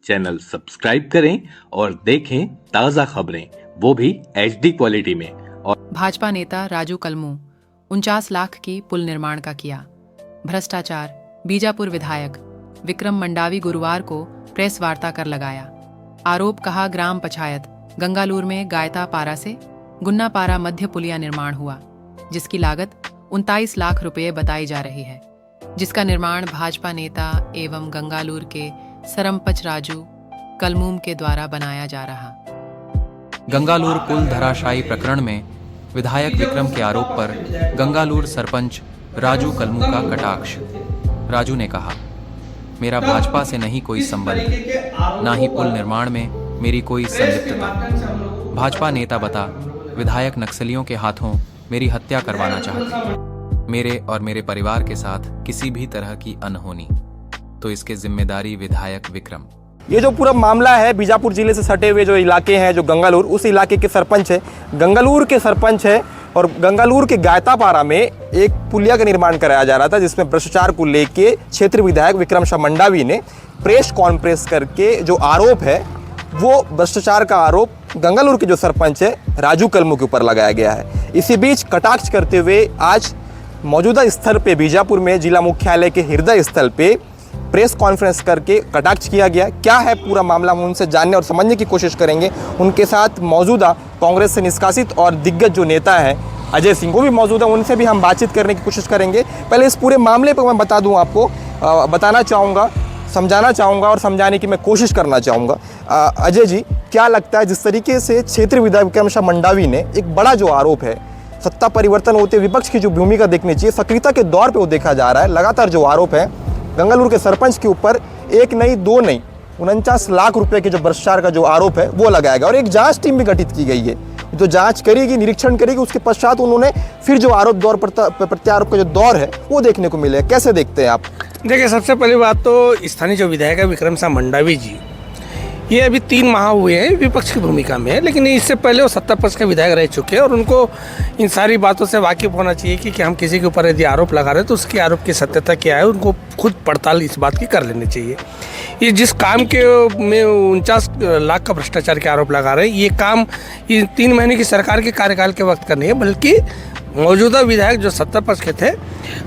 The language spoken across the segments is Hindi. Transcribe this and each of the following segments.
चैनल सब्सक्राइब करें और देखें ताज़ा खबरें, वो भी HD क्वालिटी में। और भाजपा नेता राजू कलमू 49 लाख की पुल निर्माण का किया भ्रष्टाचार। बीजापुर विधायक विक्रम मंडावी गुरुवार को प्रेस वार्ता कर लगाया आरोप, कहा ग्राम पंचायत गंगालूर में गायता पारा से गुन्ना पारा मध्य पुलिया निर्माण हुआ, जिसकी लागत 39 लाख रुपए बताई जा रही है, जिसका निर्माण भाजपा नेता एवं गंगालूर के सरपंच राजू कलमूम के द्वारा बनाया जा रहा। गंगालूर पुल धराशायी प्रकरण में विधायक विक्रम के आरोप पर गंगालूर सरपंच राजू कलमू का कटाक्ष। राजू ने कहा, मेरा भाजपा से नहीं कोई संबंध, ना ही पुल निर्माण में मेरी कोई संलिप्तता। भाजपा नेता बता विधायक नक्सलियों के हाथों मेरी हत्या करवाना चाहते, मेरे और मेरे परिवार के साथ किसी भी तरह की अनहोनी, तो इसके जिम्मेदारी विधायक विक्रम। ये जो पूरा मामला है बीजापुर जिले से सटे हुए जो इलाके हैं, जो गंगालूर, उस इलाके के सरपंच है, गंगालूर के सरपंच है, और गंगालूर के गायतापारा में एक पुलिया का निर्माण कराया जा रहा था, जिसमें भ्रष्टाचार को लेके क्षेत्रीय विधायक विक्रम मंडावी ने प्रेस कॉन्फ्रेंस करके जो आरोप है, वो भ्रष्टाचार का आरोप गंगालूर के जो सरपंच है राजू कलमू के ऊपर लगाया गया है। इसी बीच कटाक्ष करते हुए आज मौजूदा स्थल पे बीजापुर में जिला मुख्यालय के हृदय स्थल पे प्रेस कॉन्फ्रेंस करके कटाक्ष किया गया। क्या है पूरा मामला, हम उनसे जानने और समझने की कोशिश करेंगे। उनके साथ मौजूदा कांग्रेस से निष्कासित और दिग्गज जो नेता हैं अजय सिंह, वो भी मौजूद हैं, उनसे भी हम बातचीत करने की कोशिश करेंगे। पहले इस पूरे मामले पर मैं बता दूं आपको, बताना चाहूँगा, समझाना चाहूँगा और समझाने की मैं कोशिश करना चाहूँगा। अजय जी, क्या लगता है जिस तरीके से क्षेत्रीय विधायक विक्रम मंडावी ने एक बड़ा जो आरोप है, सत्ता परिवर्तन होते विपक्ष की जो भूमिका देखनी चाहिए, सक्रियता के दौर पर वो देखा जा रहा है, लगातार जो आरोप है गंगालूर के सरपंच के ऊपर एक नहीं दो नहीं 49 लाख रुपए के जो भ्रष्टाचार का जो आरोप है वो लगाएगा, और एक जांच टीम भी गठित की गई है जो जांच करेगी, निरीक्षण करेगी। उसके पश्चात उन्होंने फिर जो आरोप दौर प्रत्यारोप का जो दौर है वो देखने को मिले। कैसे देखते हैं आप? देखिए, सबसे पहली बात तो स्थानीय जो विधायक है विक्रम मंडावी जी, ये अभी 3 माह हुए हैं विपक्ष की भूमिका में है, लेकिन इससे पहले वो सत्ता पक्ष के विधायक रह चुके हैं और उनको इन सारी बातों से वाकिफ होना चाहिए कि हम किसी के ऊपर यदि आरोप लगा रहे हैं तो उसके आरोप की सत्यता क्या है, उनको खुद पड़ताल इस बात की कर लेनी चाहिए। ये जिस काम के में 49 लाख का भ्रष्टाचार के आरोप लगा रहे हैं, ये काम ये 3 महीने की सरकार के कार्यकाल के वक्त का नहीं है, बल्कि मौजूदा विधायक जो सत्ता पक्ष के थे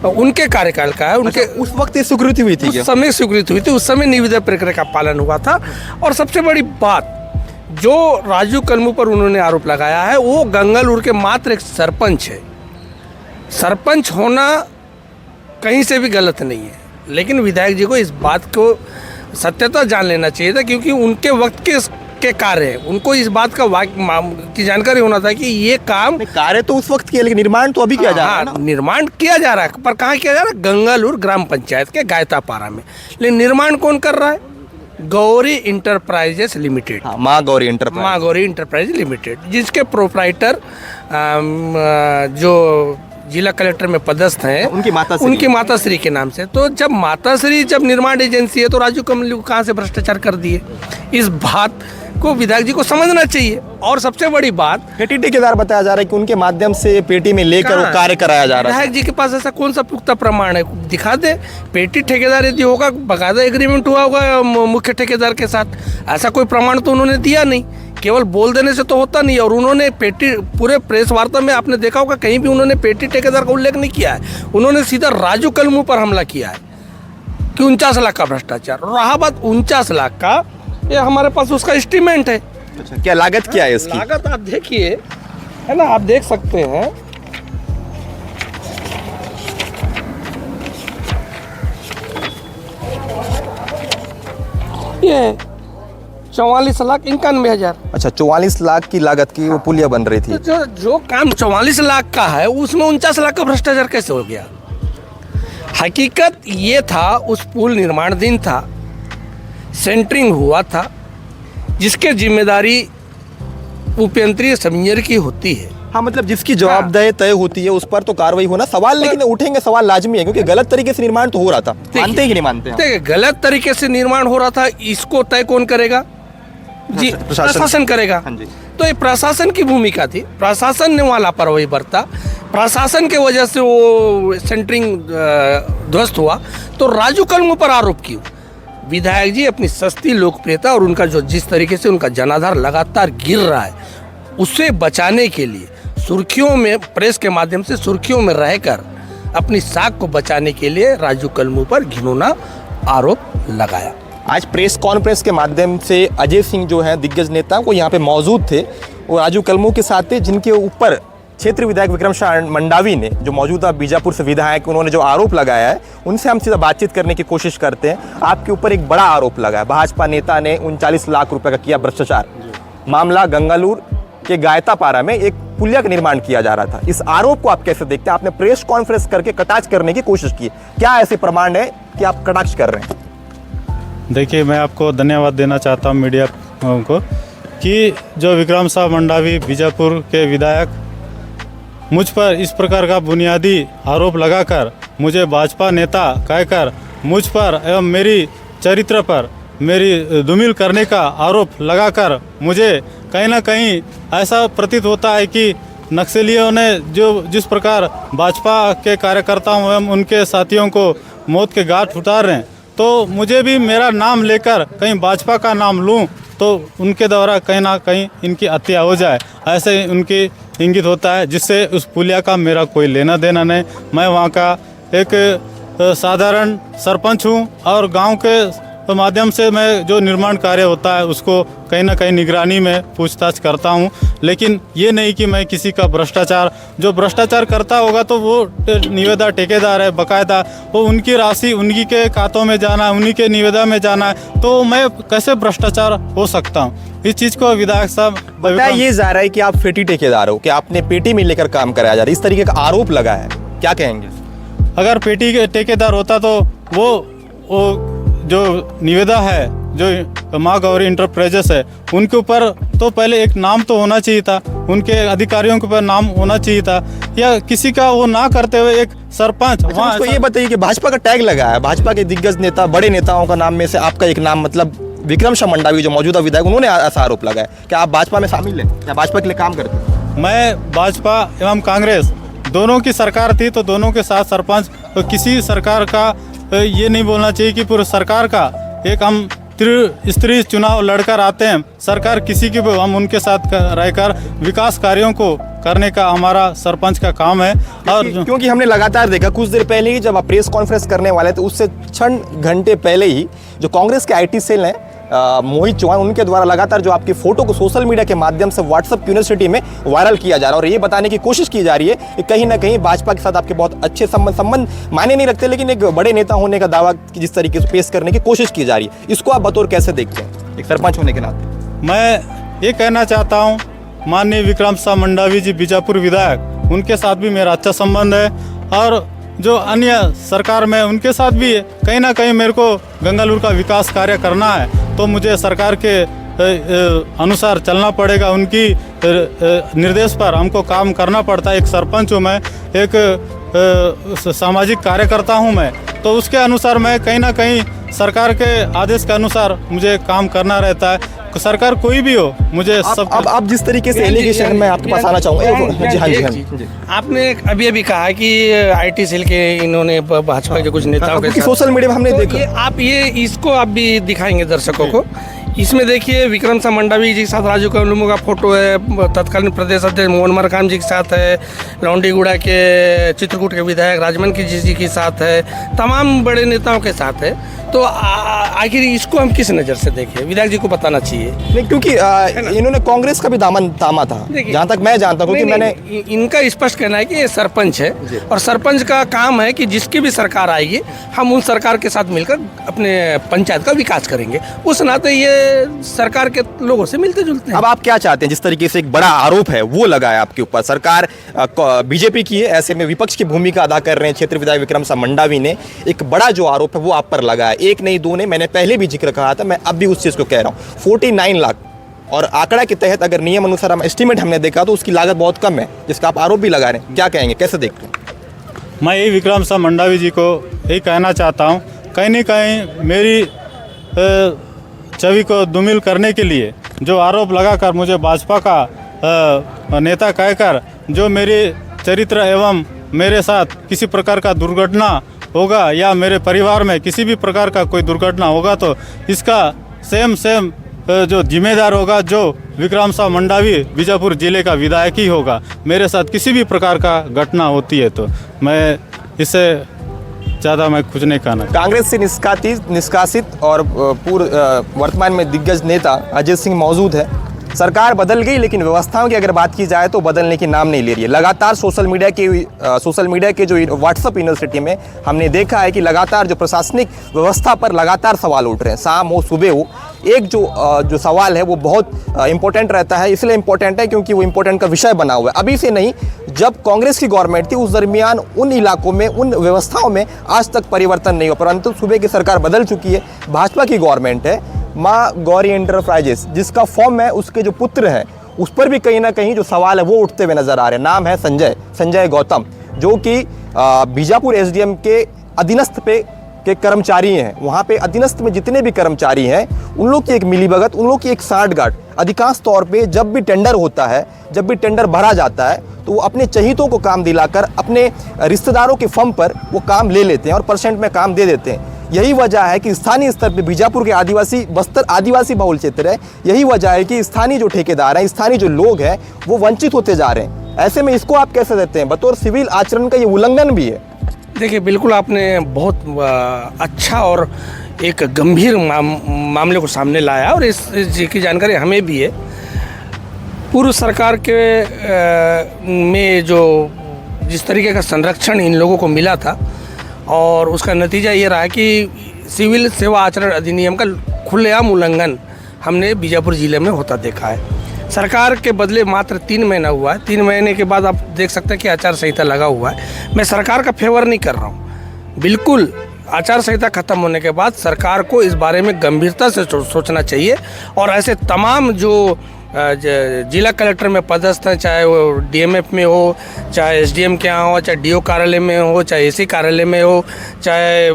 उनके कार्यकाल का है। उनके उस वक्त ये स्वीकृति हुई थी, उस समय स्वीकृति हुई थी, उस समय निविदा प्रक्रिया का पालन हुआ था। और सबसे बड़ी बात जो राजू कलमू पर उन्होंने आरोप लगाया है, वो गंगालूर के मात्र एक सरपंच है। सरपंच होना कहीं से भी गलत नहीं है, लेकिन विधायक जी को इस बात को सत्यता जान लेना चाहिए था, क्योंकि उनके वक्त के कार्य है, उनको इस बात का की जानकारी होना था कि ये काम कार्य तो उस वक्त किया, लेकिन निर्माण तो अभी किया जा रहा है ना? निर्माण किया जा रहा है, पर कहाँ किया जा रहा है? गंगालूर ग्राम पंचायत के गायतापारा में। लेकिन निर्माण कौन कर रहा है? गौरी इंटरप्राइजेस लिमिटेड, माँ गौरी इंटरप्राइज लिमिटेड, जिसके प्रोप्राइटर जो जिला कलेक्टर में पदस्थ हैं, उनकी माताश्री के नाम से। तो जब माताश्री जब निर्माण एजेंसी है तो राजू कलमू कहाँ से भ्रष्टाचार कर दिए, इस बात को विधायक जी को समझना चाहिए। और सबसे बड़ी बात, पेटी ठेकेदार बताया जा रहा है कि उनके माध्यम से पेटी में लेकर वो कार्य कराया जा रहा है। विधायक जी के पास ऐसा कौन सा पुख्ता प्रमाण है? दिखा दे। पेटी ठेकेदार यदि होगा, बाकायदा एग्रीमेंट हुआ होगा मुख्य ठेकेदार के साथ, ऐसा कोई प्रमाण तो उन्होंने दिया नहीं, केवल बोल देने से तो होता नहीं। और उन्होंने पेटी, पूरे प्रेस वार्ता में आपने देखा होगा कहीं भी उन्होंने पेटी ठेकेदार का उल्लेख नहीं किया है, उन्होंने सीधा राजू कलमू पर हमला किया है कि 49 लाख का भ्रष्टाचार। रहा बात 49 लाख का, ये हमारे पास उसका एस्टीमेट है। अच्छा, क्या लागत क्या है इसकी? लागत आप देखिए, है ना, आप देख सकते हैं, ये 44,91,000। अच्छा, 44 लाख की लागत की वो पुलिया बन रही थी। तो जो काम 44 लाख का है उसमें 49 लाख का भ्रष्टाचार कैसे हो गया? हकीकत ये था, उस पुल निर्माणाधीन था, सेंटरिंग हुआ था, जिसके जिम्मेदारी उपयंत्रीय इंजीनियर की होती है। हाँ, मतलब जिसकी जवाबदेही तय होती है उस पर तो कार्रवाई होना सवाल, लेकिन उठेंगे सवाल लाजमी है, क्योंकि गलत तरीके से निर्माण तो हो रहा था। मानते हैं कि नहीं मानते? देखिए, गलत तरीके से निर्माण हो रहा था, इसको तय कौन करेगा? जी, प्रशासन करेगा। तो ये प्रशासन की भूमिका थी, प्रशासन ने वहाँ लापरवाही बरता, प्रशासन के वजह से वो सेंटरिंग ध्वस्त हुआ। तो राजू कलमू पर आरोप क्यों? विधायक जी अपनी सस्ती लोकप्रियता और उनका जो जिस तरीके से उनका जनाधार लगातार गिर रहा है, उसे बचाने के लिए सुर्खियों में, प्रेस के माध्यम से सुर्खियों में रहकर अपनी साख को बचाने के लिए राजू कलमू पर घिनौना आरोप लगाया। आज प्रेस कॉन्फ्रेंस के माध्यम से अजय सिंह जो है दिग्गज नेता वो यहाँ पे मौजूद थे, वो राजू कलमू के साथ थे, जिनके ऊपर क्षेत्रीय विधायक विक्रम शाह मंडावी ने, जो मौजूदा बीजापुर से विधायक, उन्होंने जो आरोप लगाया है, उनसे हम सीधा बातचीत करने की कोशिश करते हैं। आपके ऊपर एक बड़ा आरोप लगा है, भाजपा नेता ने 39 लाख रुपए का किया भ्रष्टाचार। मामला गंगालूर के गायतापारा में एक पुलिया का निर्माण किया जा रहा था। इस आरोप को आप कैसे देखते हैं? आपने प्रेस कॉन्फ्रेंस करके कटाक्ष करने की कोशिश की, क्या ऐसे प्रमाण है कि आप कटाक्ष कर रहे हैं? देखिए, मैं आपको धन्यवाद देना चाहता हूं मीडिया को कि जो विक्रम शाह मंडावी बीजापुर के विधायक मुझ पर इस प्रकार का बुनियादी आरोप लगाकर, मुझे भाजपा नेता कहकर मुझ पर एवं मेरी चरित्र पर मेरी धूमिल करने का आरोप लगाकर, मुझे कहीं ना कहीं ऐसा प्रतीत होता है कि नक्सलियों ने जो जिस प्रकार भाजपा के कार्यकर्ताओं एवं उनके साथियों को मौत के घाट उतार रहे हैं, तो मुझे भी मेरा नाम लेकर कहीं भाजपा का नाम लूं तो उनके द्वारा कहीं ना कहीं इनकी हत्या हो जाए, ऐसे उनकी इंगित होता है, जिससे उस पुलिया का मेरा कोई लेना देना नहीं। मैं वहाँ का एक साधारण सरपंच हूँ और गांव के माध्यम से मैं जो निर्माण कार्य होता है उसको कहीं ना कहीं निगरानी में पूछताछ करता हूँ, लेकिन ये नहीं कि मैं किसी का भ्रष्टाचार, जो भ्रष्टाचार करता होगा तो वो निविदा ठेकेदार है, बाकायदा वो उनकी राशि उन्हीं के खातों में जाना है, उन्हीं के निविदा में जाना है, तो मैं कैसे भ्रष्टाचार हो सकता हूँ? इस चीज़ को विधायक साहब बताया ये जा रहा है कि आप फेटी ठेकेदार हो, कि आपने पेटी में लेकर काम कराया जा रहा है, इस तरीके का आरोप लगा है, क्या कहेंगे? अगर पेटी के ठेकेदार होता तो वो जो निविदा है, जो माँ गौरी इंटरप्राइजेस है, उनके ऊपर तो पहले एक नाम तो होना चाहिए था, उनके अधिकारियों के ऊपर नाम होना चाहिए था, या किसी का वो ना करते हुए एक सरपंच। अच्छा, उसको ये बताइए कि भाजपा का टैग लगा है, भाजपा के दिग्गज नेता, बड़े नेताओं का नाम में से आपका एक नाम, मतलब विक्रम शाह मंडावी जो मौजूदा विधायक, उन्होंने ऐसा आरोप लगाया। क्या आप भाजपा में शामिल हैं? क्या भाजपा के लिए काम करते हैं? मैं भाजपा एवं कांग्रेस दोनों की सरकार थी, तो दोनों के साथ सरपंच, तो किसी सरकार का ये नहीं बोलना चाहिए कि पूरी सरकार का एक हम त्रिस्तरीय चुनाव लड़कर आते हैं, सरकार किसी की भी, हम उनके साथ रहकर विकास कार्यों को करने का हमारा सरपंच का काम है। और क्योंकि हमने लगातार देखा कुछ देर पहले ही जब आप प्रेस कॉन्फ्रेंस करने वाले थे, उससे 6 घंटे पहले ही जो कांग्रेस के IT सेल हैं मोहित चौहान, उनके द्वारा लगातार जो आपकी फोटो को सोशल मीडिया के माध्यम से व्हाट्सएप यूनिवर्सिटी में वायरल किया जा रहा है, और ये बताने की कोशिश की जा रही है कि कहीं ना कहीं भाजपा के साथ आपके बहुत अच्छे संबंध मायने नहीं रखते, लेकिन एक बड़े नेता होने का दावा जिस तरीके से पेश करने की कोशिश की जा रही है, इसको आप बतौर कैसे देखते हैं एक सरपंच होने के नाते? मैं ये कहना चाहता हूँ, माननीय विक्रम शाह मंडावी जी बीजापुर विधायक, उनके साथ भी मेरा अच्छा संबंध है, और जो अन्य सरकार में उनके साथ भी कहीं ना कहीं मेरे को गंगालूर का विकास कार्य करना है, तो मुझे सरकार के अनुसार चलना पड़ेगा, उनकी निर्देश पर हमको काम करना पड़ता है। एक सरपंच हूँ मैं, एक सामाजिक कार्यकर्ता हूँ मैं, तो उसके अनुसार मैं कहीं ना कहीं सरकार के आदेश के अनुसार मुझे काम करना रहता है। सरकार कोई भी हो, मुझे सब। अब आप जिस तरीके से एलिगेशन में आपके पास आना चाहूँगा। जी। आपने अभी अभी कहा कि IT सेल के इन्होंने भाजपा के कुछ नेताओं के सोशल मीडिया में हमने देखा, आप ये इसको आप भी दिखाएंगे दर्शकों को। इसमें देखिए विक्रम शाह मंडावी जी के साथ राजू कलमू का फोटो है, तत्कालीन प्रदेश अध्यक्ष मोहन मरकाम जी के साथ है, लौंडीगुड़ा के चित्रकूट के विधायक राजमन की जी के साथ है, तमाम बड़े नेताओं के साथ है। तो आखिर इसको हम किस नज़र से देखें? विधायक जी को बताना चाहिए। नहीं, क्योंकि इन्होंने कांग्रेस का भी दामन थामा था, जहाँ तक मैं जानता हूँ, क्योंकि मैंने इनका स्पष्ट कहना है कि ये सरपंच है, और सरपंच का काम है कि जिसकी भी सरकार आएगी हम उन सरकार के साथ मिलकर अपने पंचायत का विकास करेंगे। उस नाते ये सरकार के लोगों से मिलते जुलते हैं। अब आप क्या चाहते हैं? जिस तरीके से एक बड़ा आरोप है वो लगा है आपके ऊपर, सरकार बीजेपी की है, ऐसे में विपक्ष की भूमिका अदा कर रहे हैं क्षेत्रीय विधायक विक्रम शाह मंडावी ने, एक बड़ा जो आरोप है वो आप पर लगा है। एक नहीं दो नहीं, मैंने पहले भी जिक्र कहा था, मैं अब भी उस चीज़ को कह रहा हूँ। 49 लाख, और आंकड़ा के तहत अगर नियम अनुसार हम एस्टीमेट हमने देखा तो उसकी लागत बहुत कम है, जिसका आप आरोप भी लगा रहे हैं। क्या कहेंगे, कैसे देखते हैं? मैं यही विक्रम शाह मंडावी जी को यही कहना चाहता हूँ, कहीं ना कहीं मेरी छवि को धूमिल करने के लिए जो आरोप लगाकर मुझे भाजपा का नेता कहकर जो मेरे चरित्र एवं मेरे साथ किसी प्रकार का दुर्घटना होगा या मेरे परिवार में किसी भी प्रकार का कोई दुर्घटना होगा तो इसका सेम जो जिम्मेदार होगा जो विक्रम साहब मंडावी बीजापुर जिले का विधायक ही होगा। मेरे साथ किसी भी प्रकार का घटना होती है तो मैं इससे ज़्यादा मैं कुछ नहीं कहना। कांग्रेस से निष्कासित और वर्तमान में दिग्गज नेता अजय सिंह मौजूद है। सरकार बदल गई लेकिन व्यवस्थाओं की अगर बात की जाए तो बदलने की नाम नहीं ले रही है। लगातार सोशल मीडिया के जो व्हाट्सएप यूनिवर्सिटी में हमने देखा है कि लगातार जो प्रशासनिक व्यवस्था पर लगातार सवाल उठ रहे हैं, शाम हो सुबह हो। एक जो सवाल है वो बहुत इंपॉर्टेंट रहता है, इसलिए इंपॉर्टेंट है क्योंकि वो इंपॉर्टेंट का विषय बना हुआ है। अभी से नहीं, जब कांग्रेस की गवर्नमेंट थी उस दरमियान उन इलाकों में, उन व्यवस्थाओं में आज तक परिवर्तन नहीं हुआ, परंतु सुबह की सरकार बदल चुकी है। भाजपा की गवर्नमेंट है, माँ गौरी एंटरप्राइजेस जिसका फॉर्म है, उसके जो पुत्र हैं उस पर भी कहीं ना कहीं जो सवाल है वो उठते हुए नजर आ रहे हैं। नाम है संजय गौतम, जो कि बीजापुर एसडीएम के अधीनस्थ के कर्मचारी हैं। वहाँ पे अधीनस्थ में जितने भी कर्मचारी हैं उन लोग की एक मिलीभगत, उन लोग की एक साठगांठ। अधिकांश तौर पे जब भी टेंडर होता है, जब भी टेंडर भरा जाता है तो वो अपने चहीतों को काम दिलाकर अपने रिश्तेदारों के फर्म पर वो काम ले लेते हैं और परसेंट में काम दे देते हैं। यही वजह है कि स्थानीय स्तर पे बीजापुर के बस्तर आदिवासी बहुल क्षेत्र है, यही वजह है कि स्थानीय जो ठेकेदार हैं, स्थानीय जो लोग हैं वो वंचित होते जा रहे हैं। ऐसे में इसको आप कैसे देते हैं? बतौर सिविल आचरण का ये उल्लंघन भी है। देखिए, बिल्कुल आपने बहुत अच्छा और एक गंभीर मामले को सामने लाया और इस की जानकारी हमें भी है। पूर्व सरकार के में जो जिस तरीके का संरक्षण इन लोगों को मिला था और उसका नतीजा ये रहा कि सिविल सेवा आचरण अधिनियम का खुलेआम उल्लंघन हमने बीजापुर ज़िले में होता देखा है। सरकार के बदले मात्र 3 महीना हुआ है। 3 महीने के बाद आप देख सकते हैं कि आचार संहिता लगा हुआ है। मैं सरकार का फेवर नहीं कर रहा हूँ, बिल्कुल आचार संहिता खत्म होने के बाद सरकार को इस बारे में गंभीरता से सोचना चाहिए और ऐसे तमाम जो जिला कलेक्टर में पदस्थ हैं, चाहे वो डीएमएफ में हो, चाहे एसडीएम के यहाँ हो, चाहे डीओ कार्यालय में हो, चाहे एसी कार्यालय में हो, चाहे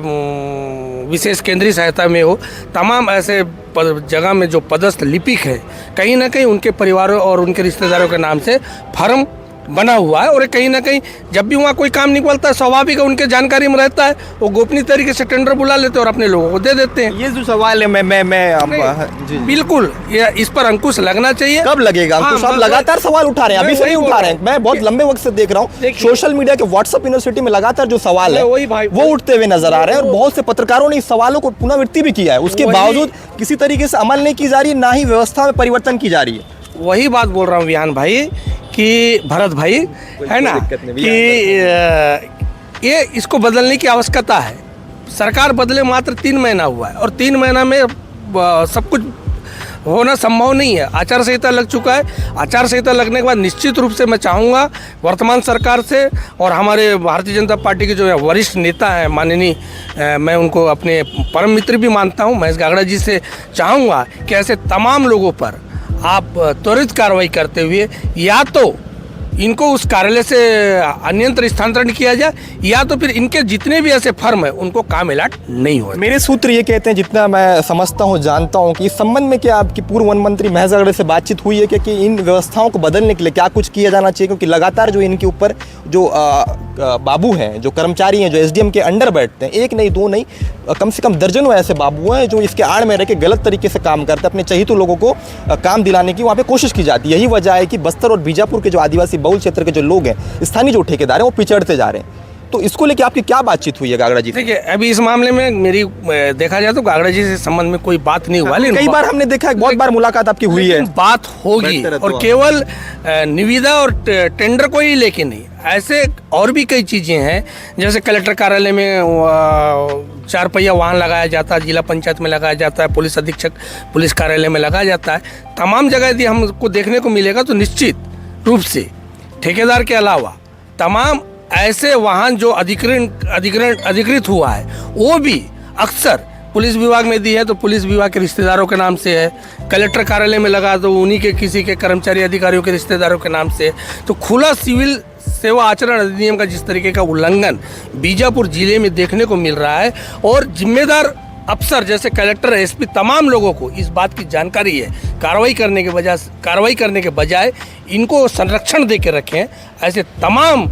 विशेष केंद्रीय सहायता में हो, तमाम ऐसे जगह में जो पदस्थ लिपिक है, कहीं ना कहीं उनके परिवारों और उनके रिश्तेदारों के नाम से फर्म बना हुआ है। और कहीं ना कहीं जब भी वहाँ कोई काम निकलता है, स्वाभाविक है उनके जानकारी में रहता है, वो गोपनीय तरीके से टेंडर बुला लेते हैं और अपने लोगों को दे देते हैं। ये जो सवाल है मैं बिल्कुल ये इस पर अंकुश लगना चाहिए। कब लगेगा अंकुश? आप लगातार सवाल उठा रहे हैं, अभी से नहीं उठा रहे हैं। मैं बहुत लंबे वक्त से देख रहा हूँ सोशल मीडिया के व्हाट्सएप यूनिवर्सिटी में लगातार जो सवाल है वो उठते हुए नजर आ रहे हैं और बहुत से पत्रकारों ने इस सवालों को पुनरावृत्ति भी किया है। उसके बावजूद किसी तरीके से अमल नहीं की जा रही है, ना ही व्यवस्था में परिवर्तन की जा रही है। वही बात बोल रहा हूँ विहान भाई कि भरत भाई है ना कि ये इसको बदलने की आवश्यकता है। सरकार बदले मात्र 3 महीना हुआ है और 3 महीना में सब कुछ होना संभव नहीं है। आचार संहिता लग चुका है। आचार संहिता लगने के बाद निश्चित रूप से मैं चाहूँगा वर्तमान सरकार से और हमारे भारतीय जनता पार्टी के जो वरिष्ठ नेता हैं माननीय, मैं उनको अपने परम मित्र भी मानता हूँ, महेश गागड़ा जी से चाहूँगा कि ऐसे तमाम लोगों पर आप त्वरित कार्रवाई करते हुए या तो इनको उस कार्यालय से अन्यत्र स्थानांतरण किया जाए या तो फिर इनके जितने भी ऐसे फर्म है उनको काम अलॉट नहीं हो। मेरे सूत्र ये कहते हैं, जितना मैं समझता हूँ जानता हूँ, कि इस संबंध में क्या आपकी पूर्व वन मंत्री महेश गागड़े से बातचीत हुई है कि इन व्यवस्थाओं को बदलने के लिए क्या कुछ किया जाना चाहिए? क्योंकि लगातार जो इनके ऊपर जो बाबू हैं, जो कर्मचारी हैं, जो एसडीएम के अंडर बैठते हैं, 1 नहीं 2 नहीं, कम से कम दर्जनों ऐसे बाबू हैं जो इसके आड़ में रह के गलत तरीके से काम करते हैं। अपने चहीतों लोगों को काम दिलाने की वहाँ पे कोशिश की जाती है। यही वजह है कि बस्तर और बीजापुर के जो आदिवासी बहुल क्षेत्र के जो लोग हैं, स्थानीय जो ठेकेदार हैं, वो पिछड़ते जा रहे हैं। तो इसको लेके आपकी क्या बातचीत हुई है गागड़ा जी? देखिए, अभी इस मामले में मेरी देखा जाए तो गागड़ा जी से संबंध में कोई बात नहीं हुआ, लेकिन कई बार हमने देखा है, बहुत बार मुलाकात आपकी हुई है। बात होगी और केवल निविदा और टेंडर को ही लेके नहीं, ऐसे और भी कई चीज़ें हैं। जैसे कलेक्टर कार्यालय में 4 पहिया वाहन लगाया जाता है, जिला पंचायत में लगाया जाता है, पुलिस अधीक्षक पुलिस कार्यालय में लगाया जाता है। तमाम जगह यदि हमको देखने को मिलेगा तो निश्चित रूप से ठेकेदार के अलावा तमाम ऐसे वाहन जो अधिकृत हुआ है वो भी अक्सर पुलिस विभाग में दी है तो पुलिस विभाग के रिश्तेदारों के नाम से है, कलेक्टर कार्यालय में लगा तो उन्हीं के किसी के कर्मचारी अधिकारियों के रिश्तेदारों के नाम से। तो खुला सिविल सेवा आचरण अधिनियम का जिस तरीके का उल्लंघन बीजापुर जिले में देखने को मिल रहा है और जिम्मेदार अफसर जैसे कलेक्टर, एसपी, तमाम लोगों को इस बात की जानकारी है, कार्रवाई करने के बजाय इनको संरक्षण दे के रखें। ऐसे तमाम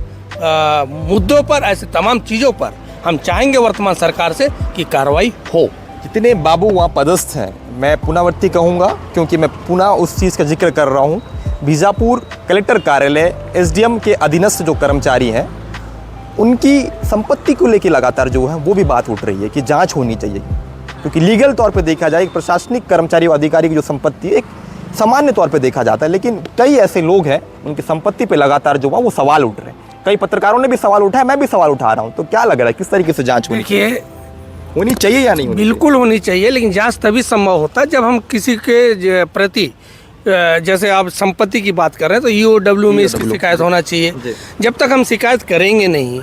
मुद्दों पर, ऐसे तमाम चीज़ों पर हम चाहेंगे वर्तमान सरकार से कि कार्रवाई हो। जितने बाबू वहाँ पदस्थ हैं, मैं पुनरावृत्ति कहूँगा क्योंकि मैं पुनः उस चीज़ का जिक्र कर रहा हूँ। बीजापुर कलेक्टर कार्यालय एसडीएम के अधीनस्थ जो कर्मचारी हैं, उनकी संपत्ति को लेकर लगातार जो है वो भी बात उठ रही है कि जांच होनी चाहिए, क्योंकि लीगल तौर पे देखा जाए एक प्रशासनिक कर्मचारी और अधिकारी की जो संपत्ति है एक सामान्य तौर पे देखा जाता है, लेकिन कई ऐसे लोग हैं उनकी संपत्ति पे लगातार जो है वो सवाल उठ रहे हैं। कई पत्रकारों ने भी सवाल उठाया, मैं भी सवाल उठा रहा हूँ। तो क्या लग रहा है किस तरीके से जाँच होनी चाहिए या नहीं? बिल्कुल होनी चाहिए, लेकिन जांच तभी संभव होता है जब हम किसी के प्रति, जैसे आप संपत्ति की बात कर रहे हैं तो ईओडब्ल्यू में इसकी शिकायत होना चाहिए। जब तक हम शिकायत करेंगे नहीं,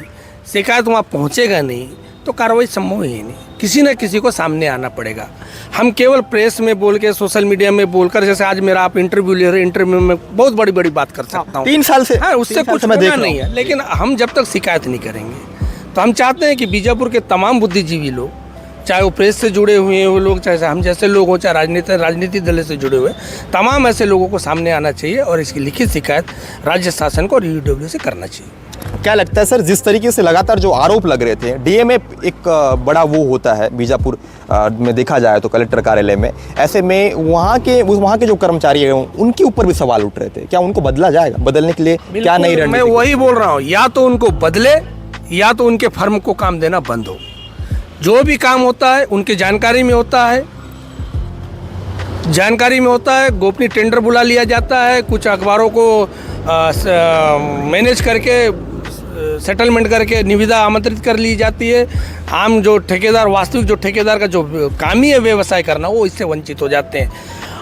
शिकायत वहाँ पहुँचेगा नहीं, तो कार्रवाई संभव ही नहीं। किसी न किसी को सामने आना पड़ेगा। हम केवल प्रेस में बोल के, सोशल मीडिया में बोलकर, जैसे आज मेरा आप इंटरव्यू ले रहे हैं, इंटरव्यू में बहुत बड़ी बड़ी बात कर सकता हूँ। 3 साल से, हाँ, उससे कुछ होना नहीं है। लेकिन हम जब तक शिकायत नहीं करेंगे तो हम चाहते हैं कि बीजापुर के तमाम बुद्धिजीवी लोग, चाहे वो प्रेस से जुड़े हुए हैं वो लोग, चाहे हम जैसे लोग हो, चाहे राजनीतिक दल से जुड़े हुए, तमाम ऐसे लोगों को सामने आना चाहिए और इसकी लिखित शिकायत राज्य शासन को और ईओडब्ल्यू से करना चाहिए। क्या लगता है सर, जिस तरीके से लगातार जो आरोप लग रहे थे, डीएमए एक बड़ा वो होता है बीजापुर में देखा जाए तो कलेक्टर कार्यालय में, ऐसे में वहाँ के जो कर्मचारी हैं उनके ऊपर भी सवाल उठ रहे थे। क्या उनको बदला जाएगा? बदलने के लिए क्या नहीं रणनीति? मैं वही बोल रहा हूँ, या तो उनको बदले या तो उनके फर्म को काम देना बंद हो। जो भी काम होता है उनकी जानकारी में होता है, गोपनीय टेंडर बुला लिया जाता है, कुछ अखबारों को मैनेज करके, सेटलमेंट करके निविदा आमंत्रित कर ली जाती है। आम जो ठेकेदार, वास्तविक जो ठेकेदार का जो काम ही है व्यवसाय करना, वो इससे वंचित हो जाते हैं।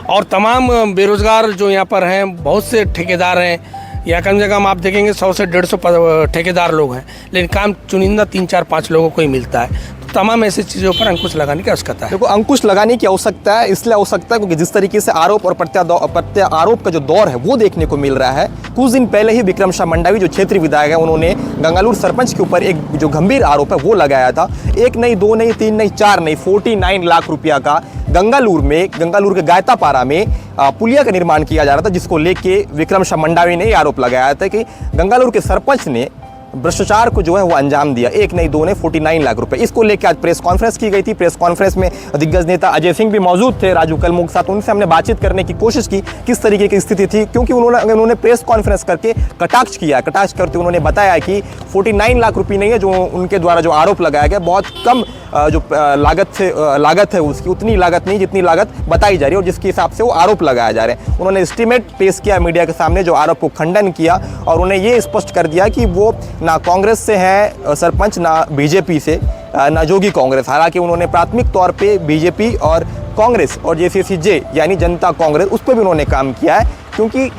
और तमाम बेरोजगार जो यहाँ पर हैं, बहुत से ठेकेदार हैं, या कम से कम आप देखेंगे 100 से 150 ठेकेदार लोग हैं, लेकिन काम चुनिंदा 3, 4, 5 लोगों को ही मिलता है। तो तमाम ऐसी चीज़ों पर अंकुश लगाने की आवश्यकता है। देखो, अंकुश लगाने की आवश्यकता है, इसलिए आवश्यकता है क्योंकि जिस तरीके से आरोप और प्रत्यारोप का जो दौर है वो देखने को मिल रहा है। कुछ दिन पहले ही विक्रम शाह मंडावी जो क्षेत्रीय विधायक है, उन्होंने गंगालूर सरपंच के ऊपर एक जो गंभीर आरोप है वो लगाया था। 1 नहीं, 2 नहीं, 3 नहीं, 4 नहीं, 49 लाख रुपया का गंगालूर के गायतापारा में पुलिया का निर्माण किया जा रहा था, जिसको लेके विक्रम शाह मंडावी ने आरोप लगाया था कि गंगालूर के सरपंच ने भ्रष्टाचार को जो है वो अंजाम दिया। 1 नहीं, 2 नहीं, 49 लाख रुपए। इसको लेकर आज प्रेस कॉन्फ्रेंस की गई थी। प्रेस कॉन्फ्रेंस में दिग्गज नेता अजय सिंह भी मौजूद थे, राजू कलमू के साथ। उनसे हमने बातचीत करने की कोशिश की किस तरीके की स्थिति थी, क्योंकि उन्होंने प्रेस कॉन्फ्रेंस करके कटाक्ष किया। कटाक्ष करते उन्होंने बताया कि 49 लाख रुपये नहीं है जो उनके द्वारा जो आरोप लगाया गया, बहुत कम जो लागत है उसकी, उतनी लागत नहीं जितनी लागत बताई जा रही है और जिसके हिसाब से वो आरोप लगाया जा रहे हैं। उन्होंने एस्टीमेट पेश किया मीडिया के सामने, जो आरोप को खंडन किया और उन्हें ये स्पष्ट कर दिया कि वो ना कांग्रेस से है सरपंच, ना बीजेपी से, ना जोगी कांग्रेस। हालांकि उन्होंने प्राथमिक तौर पे बीजेपी और कांग्रेस और जेसीसीजे यानी जनता कांग्रेस, उस पर भी उन्होंने काम किया है, क्योंकि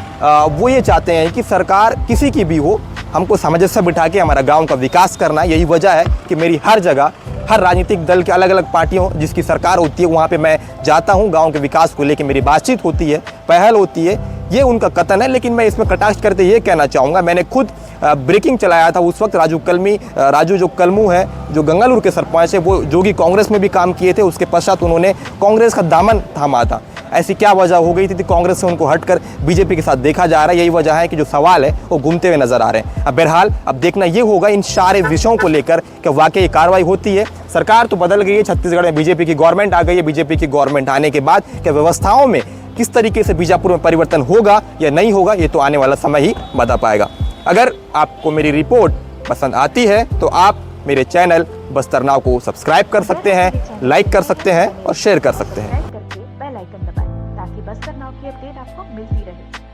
वो ये चाहते हैं कि सरकार किसी की भी हो, हमको सामंजस्य बिठा के हमारा गाँव का विकास करना। यही वजह है कि मेरी हर जगह, हर राजनीतिक दल के अलग अलग पार्टियों जिसकी सरकार होती है वहाँ पे मैं जाता हूँ, गांव के विकास को लेकर मेरी बातचीत होती है, पहल होती है। ये उनका कथन है, लेकिन मैं इसमें कटाक्ष करते ये कहना चाहूँगा, मैंने खुद ब्रेकिंग चलाया था उस वक्त। राजू जो कलमू है, जो गंगालूर के सरपंच है, वो जोगी कांग्रेस में भी काम किए थे। उसके पश्चात उन्होंने कांग्रेस का दामन थामा था। ऐसी क्या वजह हो गई थी कांग्रेस से उनको हटकर बीजेपी के साथ देखा जा रहा है? यही वजह है कि जो सवाल है वो घूमते हुए नजर आ रहे हैं। अब बहरहाल अब देखना ये होगा इन सारे विषयों को लेकर कि वाकई कार्रवाई होती है। सरकार तो बदल गई है, छत्तीसगढ़ में बीजेपी की गवर्नमेंट आ गई है। बीजेपी की गवर्नमेंट आने के बाद क्या व्यवस्थाओं में किस तरीके से बीजापुर में परिवर्तन होगा या नहीं होगा, ये तो आने वाला समय ही बता पाएगा। अगर आपको मेरी रिपोर्ट पसंद आती है तो आप मेरे चैनल बस्तर नाव को सब्सक्राइब कर सकते हैं, लाइक कर सकते हैं और शेयर कर सकते हैं। करके बेल आइकन दबाएं ताकि बस्तर नाव की अपडेट आपको मिलती रहे।